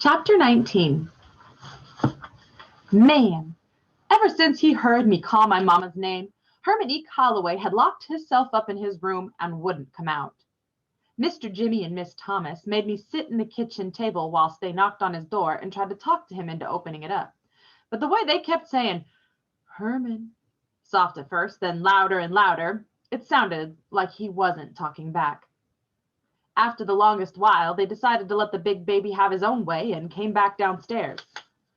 Chapter 19. Man, ever since he heard me call my mama's name, Herman E. Calloway had locked himself up in his room and wouldn't come out. Mr. Jimmy and Miss Thomas made me sit in the kitchen table whilst they knocked on his door and tried to talk to him into opening it up. But the way they kept saying, Herman, soft at first, then louder and louder, it sounded like he wasn't talking back. After the longest while, they decided to let the big baby have his own way and came back downstairs.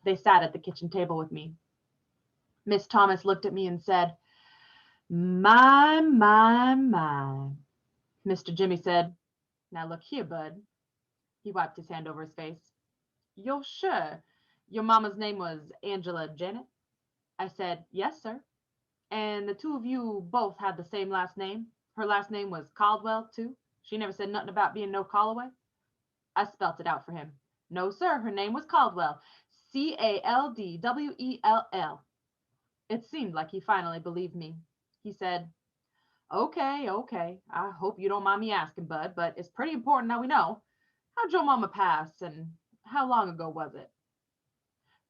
They sat at the kitchen table with me. Miss Thomas looked at me and said, My. Mr. Jimmy said, Now look here, bud. He wiped his hand over his face. You're sure your mama's name was Angela Janet? I said, Yes, sir. And the two of you both had the same last name? Her last name was Caldwell, too? She never said nothing about being no Calloway? I spelt it out for him. No, sir, her name was Caldwell. Caldwell. It seemed like he finally believed me. He said, Okay. I hope you don't mind me asking, Bud, but it's pretty important that we know. How'd your mama pass, and how long ago was it?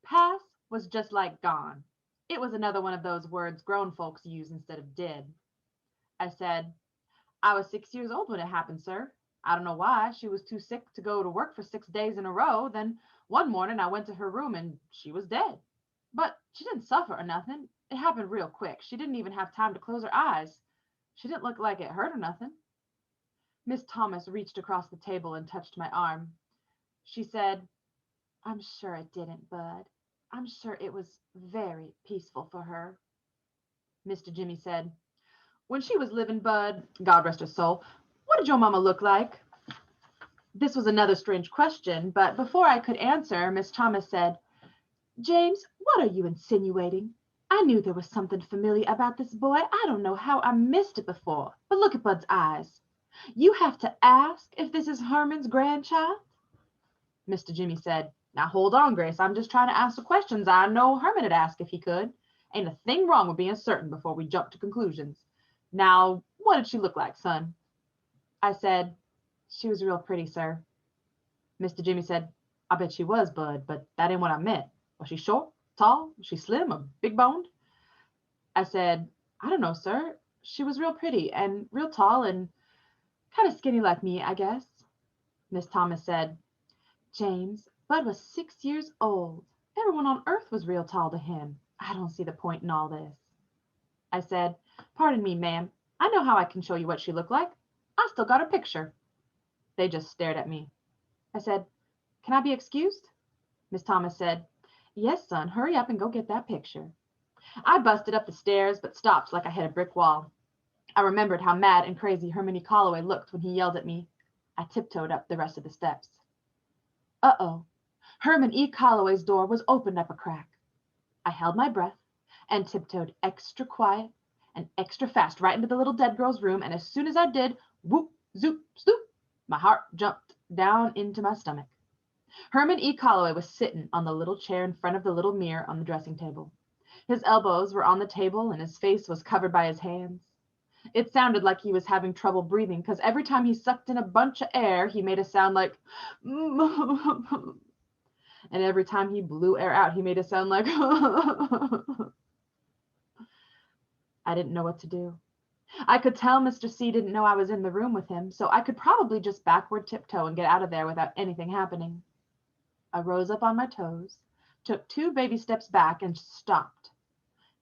Pass was just like gone. It was another one of those words grown folks use instead of did. I said, I was 6 years old when it happened, sir. I don't know why. She was too sick to go to work for 6 days in a row. Then one morning I went to her room and she was dead. But she didn't suffer or nothing. It happened real quick. She didn't even have time to close her eyes. She didn't look like it hurt or nothing. Miss Thomas reached across the table and touched my arm. She said, I'm sure it didn't, Bud. I'm sure it was very peaceful for her. Mr. Jimmy said, When she was living, Bud, God rest her soul, what did your mama look like? This was another strange question, but before I could answer, Miss Thomas said, James, what are you insinuating? I knew there was something familiar about this boy. I don't know how I missed it before, but look at Bud's eyes. You have to ask if this is Herman's grandchild? Mr. Jimmy said, Now hold on, Grace. I'm just trying to ask the questions I know Herman would ask if he could. Ain't a thing wrong with being certain before we jump to conclusions. Now, what did she look like, son? I said, She was real pretty, sir. Mr. Jimmy said, I bet she was, Bud, but that ain't what I meant. Was she short, tall? Was she slim or big boned? I said, I don't know, sir. She was real pretty and real tall and kind of skinny like me, I guess. Miss Thomas said, James, Bud was 6 years old. Everyone on earth was real tall to him. I don't see the point in all this. I said, Pardon me, ma'am. I know how I can show you what she looked like. I still got her picture. They just stared at me. I said, Can I be excused? Miss Thomas said, Yes, son, hurry up and go get that picture. I busted up the stairs, but stopped like I hit a brick wall. I remembered how mad and crazy Herman E. Calloway looked when he yelled at me. I tiptoed up the rest of the steps. Uh-oh. Herman E. Calloway's door was opened up a crack. I held my breath and tiptoed extra quiet and extra fast right into the little dead girl's room, and as soon as I did, whoop, zoop, stoop, my heart jumped down into my stomach. Herman E. Calloway was sitting on the little chair in front of the little mirror on the dressing table. His elbows were on the table and his face was covered by his hands. It sounded like he was having trouble breathing because every time he sucked in a bunch of air, he made a sound like and every time he blew air out, he made a sound like I didn't know what to do. I could tell Mr. C didn't know I was in the room with him, so I could probably just backward tiptoe and get out of there without anything happening. I rose up on my toes, took 2 baby steps back, and stopped.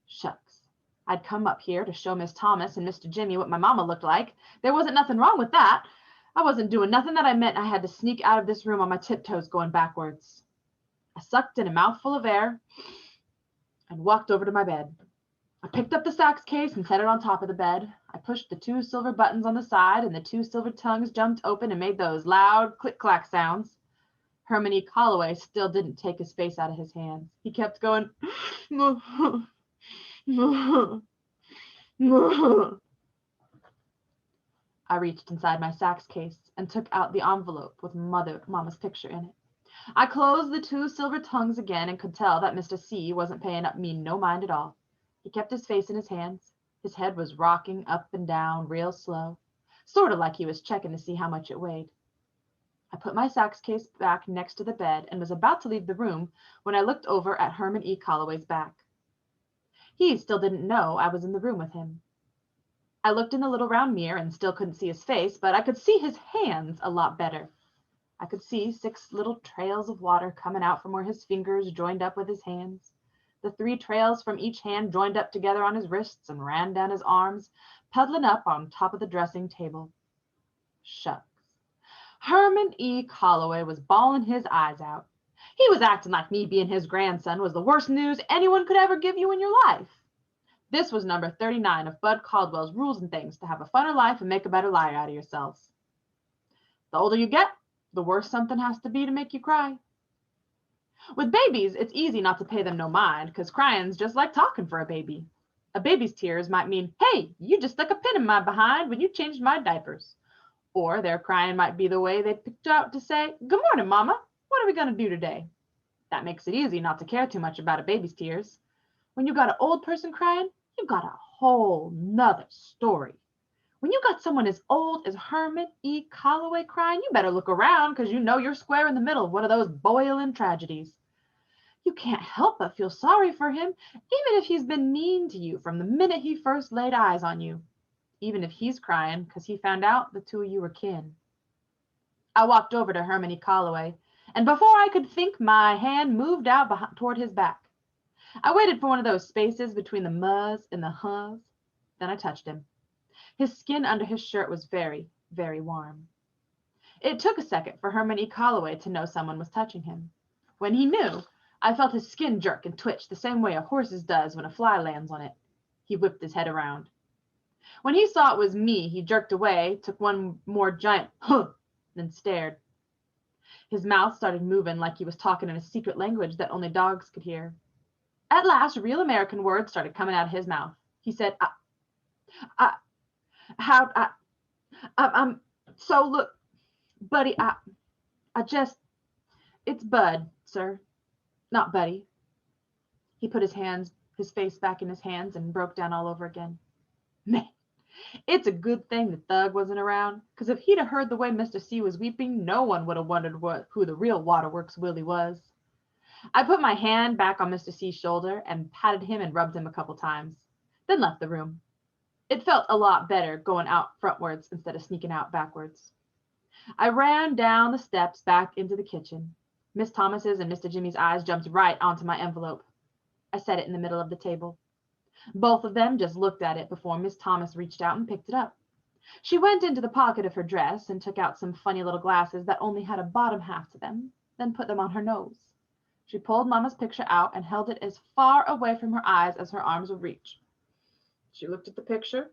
Shucks. I'd come up here to show Miss Thomas and Mr. Jimmy what my mama looked like. There wasn't nothing wrong with that. I wasn't doing nothing that I meant. I had to sneak out of this room on my tiptoes going backwards. I sucked in a mouthful of air and walked over to my bed. I picked up the sax case and set it on top of the bed. I pushed the 2 silver buttons on the side, and the 2 silver tongues jumped open and made those loud click-clack sounds. Herman E. Calloway still didn't take his face out of his hands. He kept going, I reached inside my sax case and took out the envelope with Mama's picture in it. I closed the 2 silver tongues again and could tell that Mr. C wasn't paying up me no mind at all. He kept his face in his hands. His head was rocking up and down real slow, sort of like he was checking to see how much it weighed. I put my sax case back next to the bed and was about to leave the room when I looked over at Herman E. Calloway's back. He still didn't know I was in the room with him. I looked in the little round mirror and still couldn't see his face, but I could see his hands a lot better. I could see 6 little trails of water coming out from where his fingers joined up with his hands. The 3 trails from each hand joined up together on his wrists and ran down his arms, puddling up on top of the dressing table. Shucks. Herman E. Calloway was bawling his eyes out. He was acting like me being his grandson was the worst news anyone could ever give you in your life. This was number 39 of Bud Caldwell's Rules and Things to have a funner life and make a better liar out of yourselves. The older you get, the worse something has to be to make you cry. With babies, it's easy not to pay them no mind, because crying's just like talking for a baby. A baby's tears might mean, hey, you just stuck a pin in my behind when you changed my diapers. Or their crying might be the way they picked out to say, good morning, Mama. What are we going to do today? That makes it easy not to care too much about a baby's tears. When you got an old person crying, you got a whole nother story. When you got someone as old as Herman E. Calloway crying, you better look around, because you know you're square in the middle of one of those boiling tragedies. You can't help but feel sorry for him, even if he's been mean to you from the minute he first laid eyes on you. Even if he's crying because he found out the 2 of you were kin. I walked over to Herman E. Calloway, and before I could think, my hand moved out toward his back. I waited for one of those spaces between the muhs and the huhs. Then I touched him. His skin under his shirt was very, very warm. It took a second for Herman E. Calloway to know someone was touching him. When he knew, I felt his skin jerk and twitch the same way a horse's does when a fly lands on it. He whipped his head around. When he saw it was me, he jerked away, took one more giant huh, then stared. His mouth started moving like he was talking in a secret language that only dogs could hear. At last, real American words started coming out of his mouth. He said, I'm so look, buddy, it's Bud, sir, not Buddy. He put his face back in his hands and broke down all over again. Man, it's a good thing the thug wasn't around, because if he'd have heard the way Mr. C was weeping, no one would have wondered who the real Waterworks Willie was. I put my hand back on Mr. C's shoulder and patted him and rubbed him a couple times, then left the room. It felt a lot better going out frontwards instead of sneaking out backwards. I ran down the steps back into the kitchen. Miss Thomas's and Mr. Jimmy's eyes jumped right onto my envelope. I set it in the middle of the table. Both of them just looked at it before Miss Thomas reached out and picked it up. She went into the pocket of her dress and took out some funny little glasses that only had a bottom half to them, then put them on her nose. She pulled Mama's picture out and held it as far away from her eyes as her arms would reach. She looked at the picture,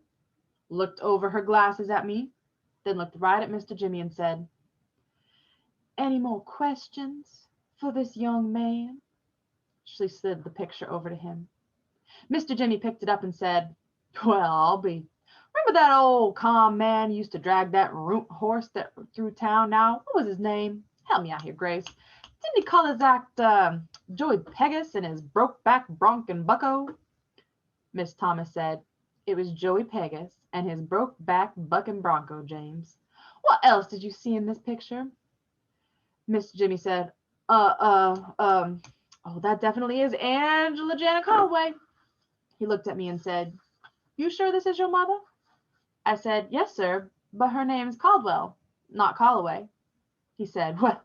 looked over her glasses at me, then looked right at Mr. Jimmy and said, any more questions for this young man? She slid the picture over to him. Mr. Jimmy picked it up and said, well, I'll be. Remember that old calm man used to drag that horse through town now? What was his name? Help me out here, Grace. Didn't he call his act Joey Pegas and his broke-back bronc and bucko? Miss Thomas said, it was Joey Pegas and his broke-back buck and bronco, James. What else did you see in this picture? Mr. Jimmy said, oh, that definitely is Angela Janet Calloway. He looked at me and said, you sure this is your mother? I said, yes, sir, but her name's Caldwell, not Calloway. He said, well,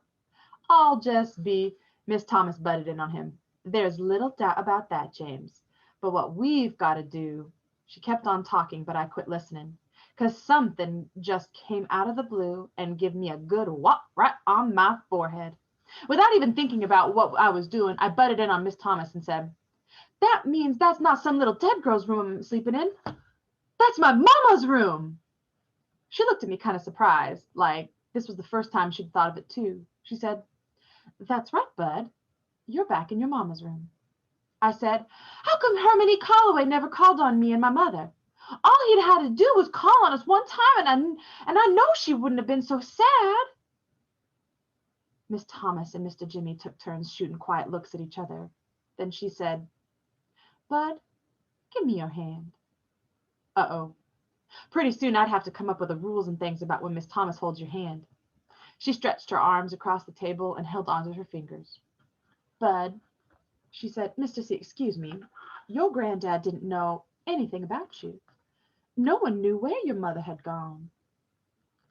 I'll just be. Miss Thomas butted in on him. There's little doubt about that, James. But what we've got to do. She kept on talking, but I quit listening, because something just came out of the blue and give me a good whop right on my forehead. Without even thinking about what I was doing, I butted in on Miss Thomas and said, that means that's not some little dead girl's room I'm sleeping in. That's my mama's room. She looked at me kind of surprised, like this was the first time she'd thought of it too. She said, that's right, Bud. You're back in your mama's room. I said, how come Herman E. Calloway never called on me and my mother? All he'd had to do was call on us one time, and I know she wouldn't have been so sad. Miss Thomas and Mr. Jimmy took turns shooting quiet looks at each other. Then she said, Bud, give me your hand. Uh-oh. Pretty soon I'd have to come up with the rules and things about when Miss Thomas holds your hand. She stretched her arms across the table and held onto her fingers. Bud, she said, Mr. C, excuse me, your granddad didn't know anything about you. No one knew where your mother had gone.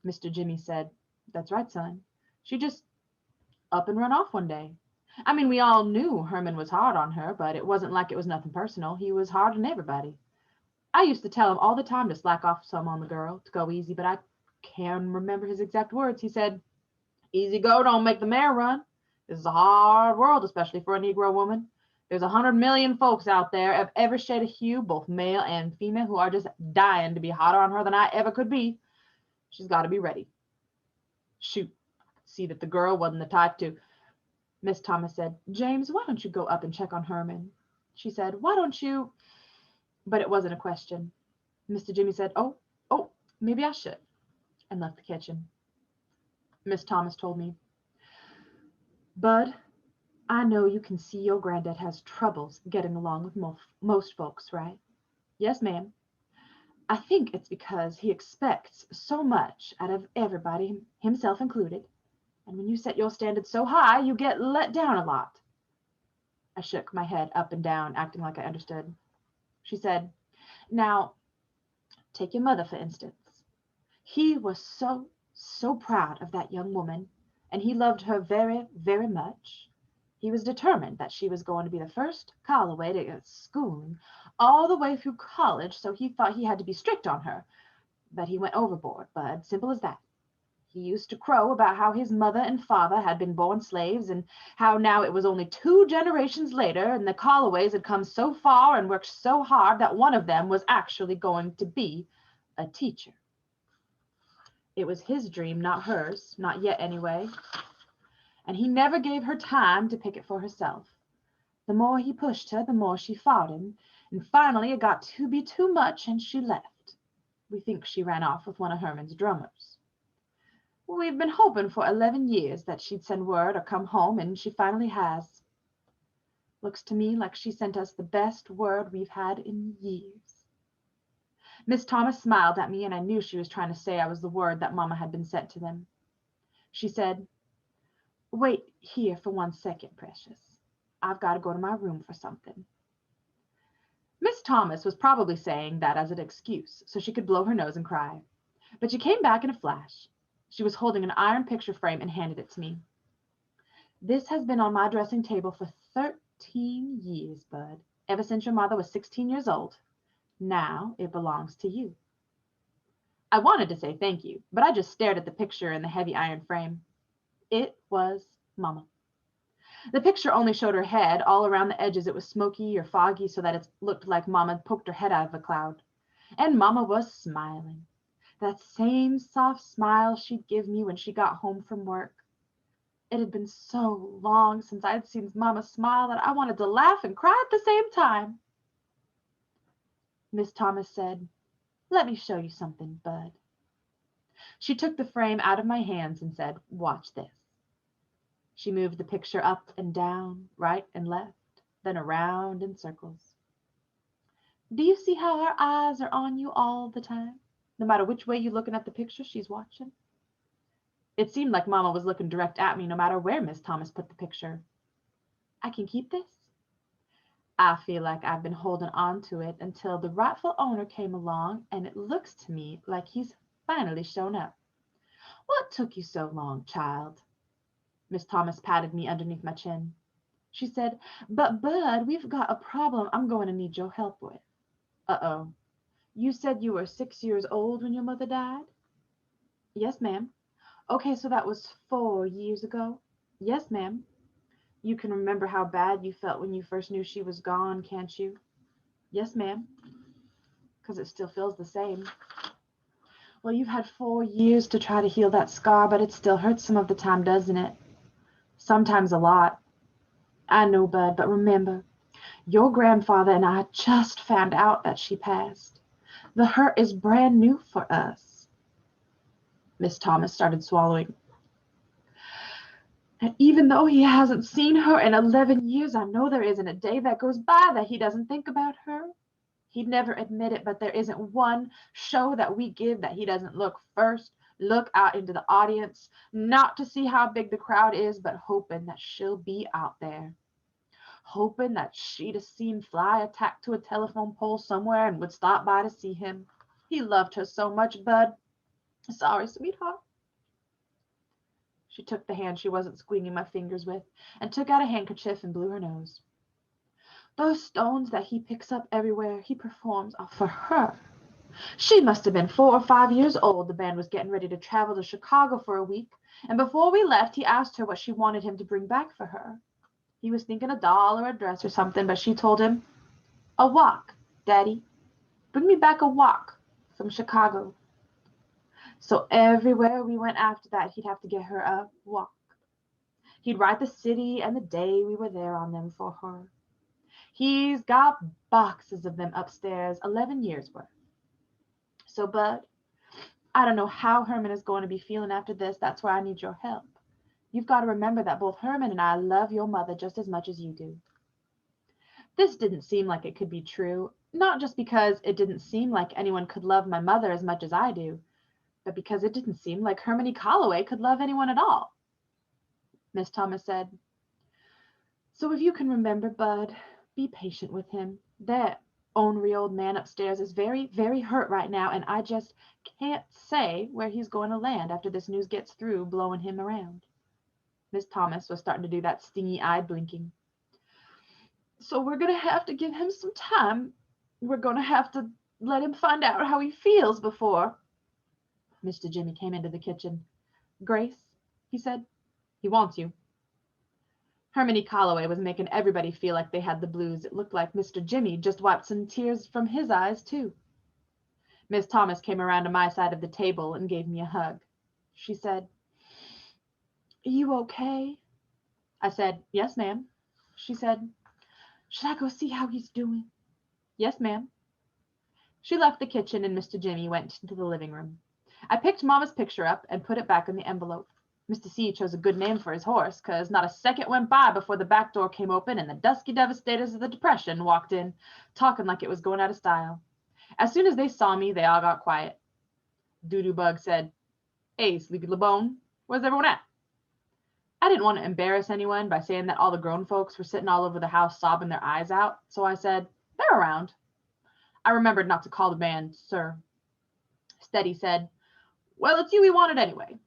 Mr. Jimmy said, that's right, son. She just up and run off one day. I mean, we all knew Herman was hard on her, but it wasn't like it was nothing personal. He was hard on everybody. I used to tell him all the time to slack off some on the girl, to go easy, but I can't remember his exact words. He said, easy go, don't make the mare run. This is a hard world, especially for a Negro woman. There's 100 million folks out there of every shade of hue, both male and female, who are just dying to be hotter on her than I ever could be. She's got to be ready. Shoot, see that the girl wasn't the type to. Miss Thomas said, James, why don't you go up and check on Herman? She said, why don't you? But it wasn't a question. Mr. Jimmy said, oh, maybe I should, and left the kitchen. Miss Thomas told me, Bud, I know you can see your granddad has troubles getting along with most folks, right? Yes, ma'am. I think it's because he expects so much out of everybody, himself included. And when you set your standards so high, you get let down a lot. I shook my head up and down, acting like I understood. She said, now, take your mother, for instance. He was so proud of that young woman, and he loved her very, very much. He was determined that she was going to be the first Calloway to get schooling all the way through college, so he thought he had to be strict on her. But he went overboard, Bud, simple as that. He used to crow about how his mother and father had been born slaves, and how now it was only 2 generations later, and the Calloways had come so far and worked so hard that one of them was actually going to be a teacher. It was his dream, not hers, not yet anyway. And he never gave her time to pick it for herself. The more he pushed her, the more she fought him, and finally it got to be too much and she left. We think she ran off with one of Herman's drummers. We've been hoping for 11 years that she'd send word or come home, and she finally has. Looks to me like she sent us the best word we've had in years. Miss Thomas smiled at me, and I knew she was trying to say I was the word that Mama had been sent to them. She said, wait here for 1 second, precious. I've got to go to my room for something. Miss Thomas was probably saying that as an excuse, so she could blow her nose and cry. But she came back in a flash. She was holding an iron picture frame and handed it to me. This has been on my dressing table for 13 years, Bud, ever since your mother was 16 years old. Now it belongs to you. I wanted to say thank you, but I just stared at the picture in the heavy iron frame. It was Mama. The picture only showed her head. All around the edges it was smoky or foggy so that it looked like Mama poked her head out of a cloud. And Mama was smiling. That same soft smile she'd give me when she got home from work. It had been so long since I'd seen Mama smile that I wanted to laugh and cry at the same time. Miss Thomas said, let me show you something, Bud. She took the frame out of my hands and said, watch this. She moved the picture up and down, right and left, then around in circles. Do you see how her eyes are on you all the time? No matter which way you're looking at the picture, she's watching. It seemed like Mama was looking direct at me no matter where Miss Thomas put the picture. I can keep this? I feel like I've been holding on to it until the rightful owner came along, and it looks to me like he's finally shown up. What took you so long, child? Miss Thomas patted me underneath my chin. She said, but Bud, we've got a problem I'm going to need your help with. Uh-oh. You said you were 6 years old when your mother died? Yes, ma'am. Okay, so that was 4 years ago? Yes, ma'am. You can remember how bad you felt when you first knew she was gone, can't you? Yes, ma'am. Because it still feels the same. Well, you've had 4 years to try to heal that scar, but it still hurts some of the time, doesn't it? Sometimes a lot. I know, Bud, but remember, your grandfather and I just found out that she passed. The hurt is brand new for us. Miss Thomas started swallowing. And even though he hasn't seen her in 11 years, I know there isn't a day that goes by that he doesn't think about her. He'd never admit it, but there isn't one show that we give that he doesn't look first, look out into the audience, not to see how big the crowd is, but hoping that she'll be out there. Hoping that she'd have seen Fly tacked to a telephone pole somewhere and would stop by to see him. He loved her so much, Bud. Sorry, sweetheart. She took the hand she wasn't squeezing my fingers with and took out a handkerchief and blew her nose. Those stones that he picks up everywhere he performs are for her. She must have been 4 or 5 years old. The band was getting ready to travel to Chicago for a week, and before we left, he asked her what she wanted him to bring back for her. He was thinking a doll or a dress or something, but she told him, "A walk, Daddy. Bring me back a walk from Chicago." So everywhere we went after that, he'd have to get her a walk. He'd write the city and the day we were there on them for her. He's got boxes of them upstairs, 11 years worth. So, Bud, I don't know how Herman is going to be feeling after this. That's where I need your help. You've got to remember that both Herman and I love your mother just as much as you do. This didn't seem like it could be true, not just because it didn't seem like anyone could love my mother as much as I do, but because it didn't seem like Hermione Calloway could love anyone at all. Miss Thomas said, "So if you can remember, Bud, be patient with him. That ornery old man upstairs is very, very hurt right now, and I just can't say where he's going to land after this news gets through blowing him around." Miss Thomas was starting to do that stingy-eyed blinking. "So we're going to have to give him some time. We're going to have to let him find out how he feels before." Mr. Jimmy came into the kitchen. "Grace," he said, "he wants you." Hermione Calloway was making everybody feel like they had the blues. It looked like Mr. Jimmy just wiped some tears from his eyes, too. Miss Thomas came around to my side of the table and gave me a hug. She said, "You okay?" I said, "Yes, ma'am." She said, "Should I go see how he's doing?" "Yes, ma'am." She left the kitchen and Mr. Jimmy went into the living room. I picked Mama's picture up and put it back in the envelope. Mr. C chose a good name for his horse, 'cause not a second went by before the back door came open and the dusky devastators of the Depression walked in, talking like it was going out of style. As soon as they saw me, they all got quiet. Doodoo Bug said, "Hey, Sleepy LeBone, where's everyone at?" I didn't want to embarrass anyone by saying that all the grown folks were sitting all over the house sobbing their eyes out, so I said, "They're around." I remembered not to call the band sir. Steady said, "Well, it's you we wanted anyway."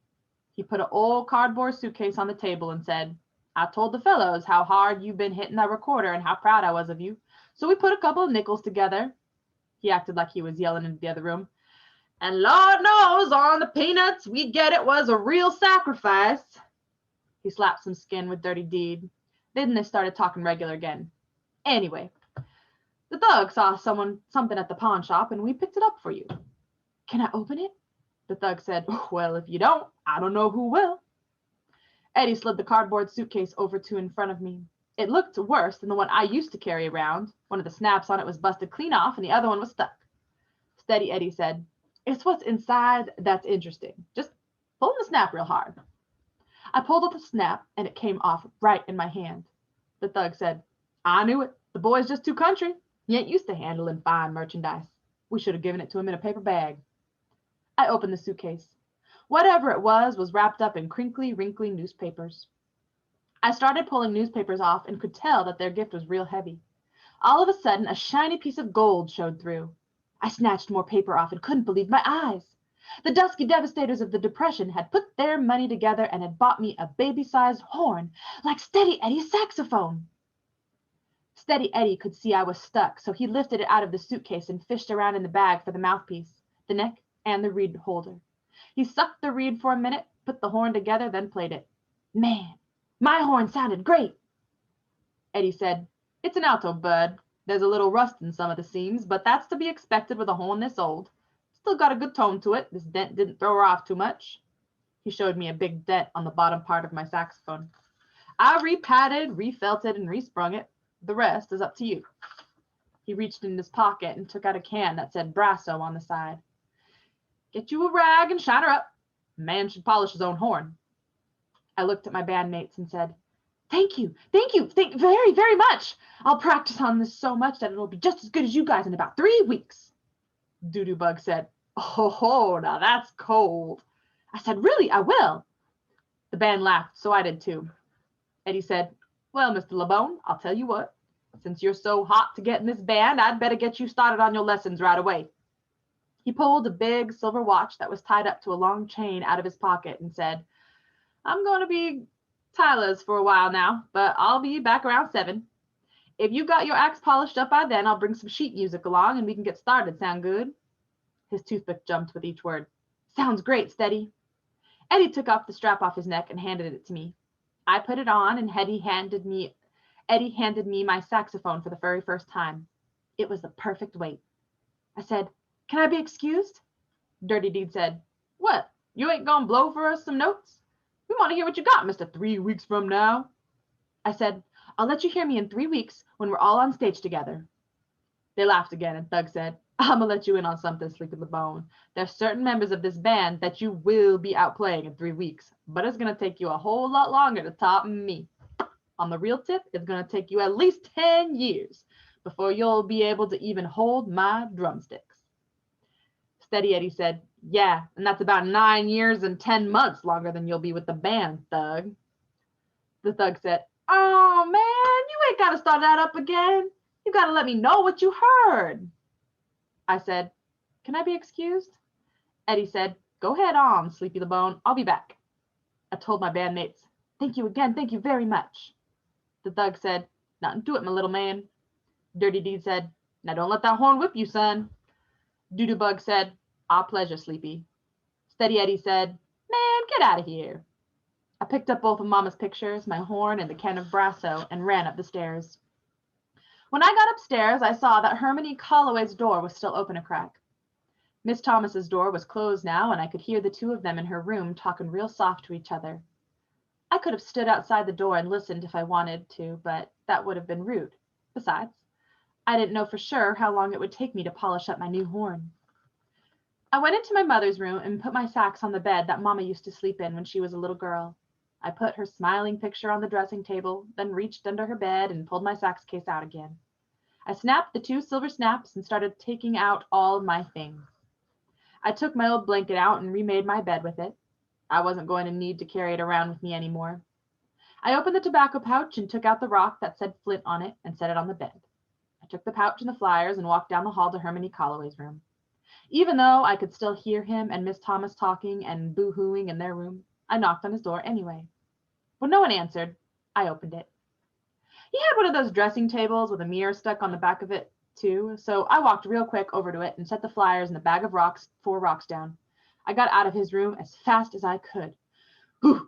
He put an old cardboard suitcase on the table and said, "I told the fellows how hard you've been hitting that recorder and how proud I was of you, so we put a couple of nickels together." He acted like he was yelling into the other room. "And Lord knows on the peanuts we'd get it was a real sacrifice." He slapped some skin with Dirty Deed. Then they started talking regular again. "Anyway, the thug saw something at the pawn shop and we picked it up for you." "Can I open it?" The thug said, "Well, if you don't, I don't know who will." Eddie slid the cardboard suitcase over to in front of me. It looked worse than the one I used to carry around. One of the snaps on it was busted clean off and the other one was stuck. Steady Eddie said, "It's what's inside that's interesting. Just pull the snap real hard." I pulled up the snap and it came off right in my hand. The thug said, "I knew it. The boy's just too country. He ain't used to handling fine merchandise. We should have given it to him in a paper bag." I opened the suitcase. Whatever it was wrapped up in crinkly, wrinkly newspapers. I started pulling newspapers off and could tell that their gift was real heavy. All of a sudden, a shiny piece of gold showed through. I snatched more paper off and couldn't believe my eyes. The dusky devastators of the Depression had put their money together and had bought me a baby-sized horn, like Steady Eddie's saxophone. Steady Eddie could see I was stuck, so he lifted it out of the suitcase and fished around in the bag for the mouthpiece, the neck, and the reed holder. He sucked the reed for a minute, put the horn together, then played it. Man, my horn sounded great. Eddie said, "It's an alto, Bud. There's a little rust in some of the seams, but that's to be expected with a horn this old. Still got a good tone to it. This dent didn't throw her off too much." He showed me a big dent on the bottom part of my saxophone. "I repatted, refelted, and resprung it. The rest is up to you." He reached in his pocket and took out a can that said Brasso on the side. "Get you a rag and shine her up. A man should polish his own horn." I looked at my bandmates and said, thank you, very, very much. I'll practice on this so much that it'll be just as good as you guys in about 3 weeks." Doodoo Bug said, "Oh, now that's cold." I said, really, I will. The band laughed, so I did too. Eddie said, well, Mr. LeBone, I'll tell you what. Since you're so hot to get in this band, I'd better get you started on your lessons right away. He pulled a big silver watch that was tied up to a long chain out of his pocket and said, I'm going to be Tyler's for a while now, but I'll be back around 7. If you got your axe polished up by then, I'll bring some sheet music along and we can get started. Sound good? His toothpick jumped with each word. Sounds great, Steady. Eddie took off the strap off his neck and handed it to me. I put it on, and Eddie handed me my saxophone for the very first time. It was the perfect weight. I said, can I be excused? Dirty Deed said, what, you ain't gonna blow for us some notes? We want to hear what you got, Mr. 3 weeks from now. I said, I'll let you hear me in 3 weeks when we're all on stage together. They laughed again, and Thug said, I'm gonna let you in on something, Sleepy LeBone. There's certain members of this band that you will be out playing in 3 weeks, but it's gonna take you a whole lot longer to top me. On the real tip, it's gonna take you at least 10 years before you'll be able to even hold my drumsticks. Steady Eddie said, yeah, and that's about 9 years and 10 months longer than you'll be with the band, Thug. The Thug said, oh man, you ain't gotta start that up again. You gotta let me know what you heard. I said, can I be excused? Eddie said, go ahead on, Sleepy LeBone. I'll be back. I told my bandmates, thank you again, thank you very much. The Thug said, nothing to it, my little man. Dirty Deed said, now don't let that horn whip you, son. Doodoo-Bug said, our pleasure, Sleepy. Steady Eddie said, man, get out of here. I picked up both of Mama's pictures, my horn, and the can of Brasso, and ran up the stairs. When I got upstairs, I saw that Hermione Calloway's door was still open a crack. Miss Thomas's door was closed now, and I could hear the two of them in her room talking real soft to each other. I could have stood outside the door and listened if I wanted to, but that would have been rude. Besides, I didn't know for sure how long it would take me to polish up my new horn. I went into my mother's room and put my sax on the bed that Mama used to sleep in when she was a little girl. I put her smiling picture on the dressing table, then reached under her bed and pulled my sax case out again. I snapped the 2 silver snaps and started taking out all my things. I took my old blanket out and remade my bed with it. I wasn't going to need to carry it around with me anymore. I opened the tobacco pouch and took out the rock that said Flint on it and set it on the bed. I took the pouch and the flyers and walked down the hall to Hermione Calloway's room. Even though I could still hear him and Miss Thomas talking and boo-hooing in their room, I knocked on his door anyway. When no one answered, I opened it. He had one of those dressing tables with a mirror stuck on the back of it, too, so I walked real quick over to it and set the flyers and the bag of rocks, 4 rocks down. I got out of his room as fast as I could. Whew!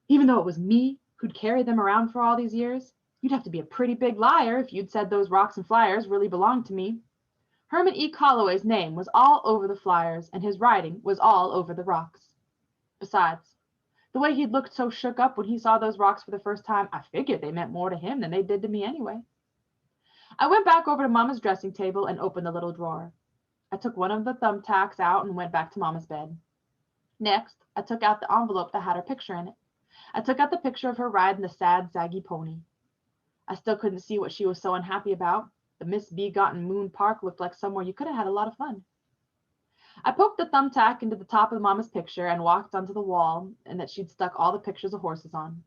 Even though it was me who'd carried them around for all these years, you'd have to be a pretty big liar if you'd said those rocks and flyers really belonged to me. Herman E. Calloway's name was all over the flyers, and his writing was all over the rocks. Besides, the way he'd looked so shook up when he saw those rocks for the first time, I figured they meant more to him than they did to me anyway. I went back over to Mama's dressing table and opened the little drawer. I took one of the thumbtacks out and went back to Mama's bed. Next, I took out the envelope that had her picture in it. I took out the picture of her riding the sad, saggy pony. I still couldn't see what she was so unhappy about. The misbegotten Moon Park looked like somewhere you could have had a lot of fun. I poked the thumbtack into the top of Mama's picture and walked onto the wall and that she'd stuck all the pictures of horses on.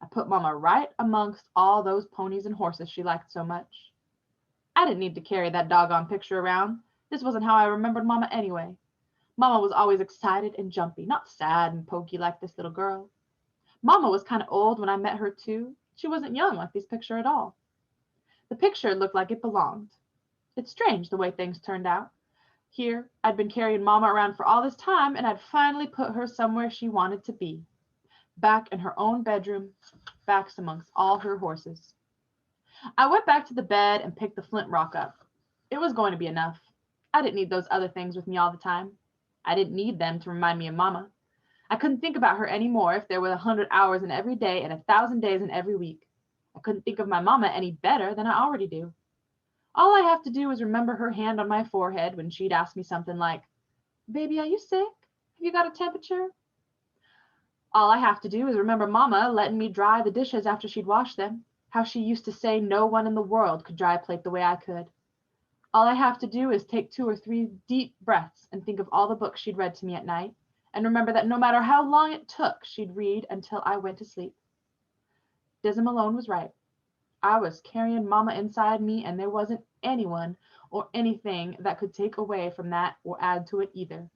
I put Mama right amongst all those ponies and horses she liked so much. I didn't need to carry that doggone picture around. This wasn't how I remembered Mama anyway. Mama was always excited and jumpy, not sad and poky like this little girl. Mama was kind of old when I met her too. She wasn't young like this picture at all. The picture looked like it belonged. It's strange the way things turned out. Here, I'd been carrying Mama around for all this time, and I'd finally put her somewhere she wanted to be. Back in her own bedroom, back amongst all her horses. I went back to the bed and picked the flint rock up. It was going to be enough. I didn't need those other things with me all the time. I didn't need them to remind me of Mama. I couldn't think about her anymore if there were 100 hours in every day and 1,000 days in every week. I couldn't think of my Mama any better than I already do. All I have to do is remember her hand on my forehead when she'd ask me something like, "Baby, are you sick? Have you got a temperature?" All I have to do is remember Mama letting me dry the dishes after she'd washed them, how she used to say no one in the world could dry a plate the way I could. All I have to do is take 2 or 3 deep breaths and think of all the books she'd read to me at night, and remember that no matter how long it took, she'd read until I went to sleep. Dizzy Malone was right. I was carrying Mama inside me, and there wasn't anyone or anything that could take away from that or add to it either.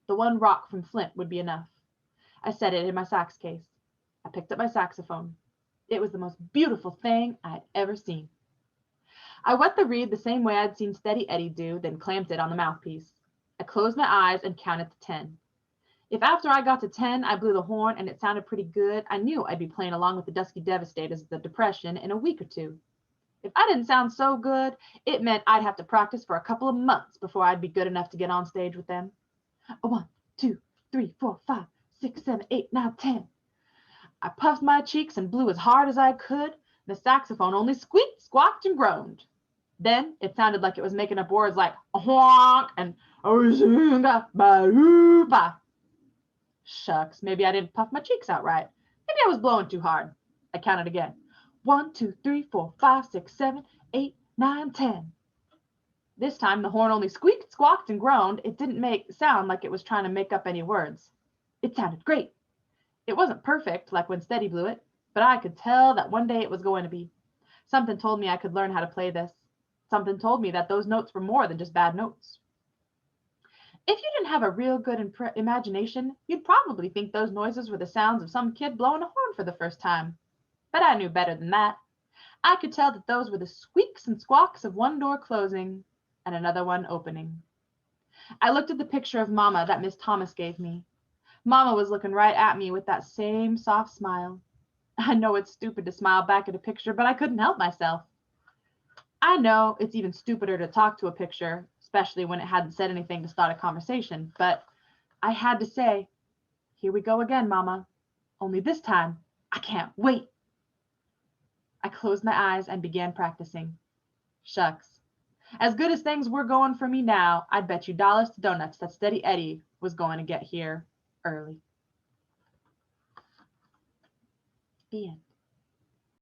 The one rock from Flint would be enough. I set it in my sax case. I picked up my saxophone. It was the most beautiful thing I'd ever seen. I wet the reed the same way I'd seen Steady Eddie do, then clamped it on the mouthpiece. I closed my eyes and counted to 10. If after I got to 10 I blew the horn and it sounded pretty good, I knew I'd be playing along with the Dusky Devastators of the Depression in a week or two. If I didn't sound so good, it meant I'd have to practice for a couple of months before I'd be good enough to get on stage with them. 1, 2, 3, 4, 5, 6, 7, 8, 9, 10. I puffed my cheeks and blew as hard as I could. The saxophone only squeaked, squawked, and groaned. Then it sounded like it was making up words like honk and ba. Shucks, maybe I didn't puff my cheeks out right. Maybe I was blowing too hard. I counted again. 1, 2, 3, 4, 5, 6, 7, 8, 9, 10. This time the horn only squeaked, squawked, and groaned. It didn't sound like it was trying to make up any words. It sounded great. It wasn't perfect like when Steady blew it, but I could tell that one day it was going to be. Something told me I could learn how to play this. Something told me that those notes were more than just bad notes. If you didn't have a real good imagination, you'd probably think those noises were the sounds of some kid blowing a horn for the first time. But I knew better than that. I could tell that those were the squeaks and squawks of one door closing and another one opening. I looked at the picture of Mama that Miss Thomas gave me. Mama was looking right at me with that same soft smile. I know it's stupid to smile back at a picture, but I couldn't help myself. I know it's even stupider to talk to a picture, especially when it hadn't said anything to start a conversation, but I had to say, "Here we go again, Mama. Only this time, I can't wait." I closed my eyes and began practicing. Shucks. As good as things were going for me now, I'd bet you dollars to donuts that Steady Eddie was going to get here early. The end.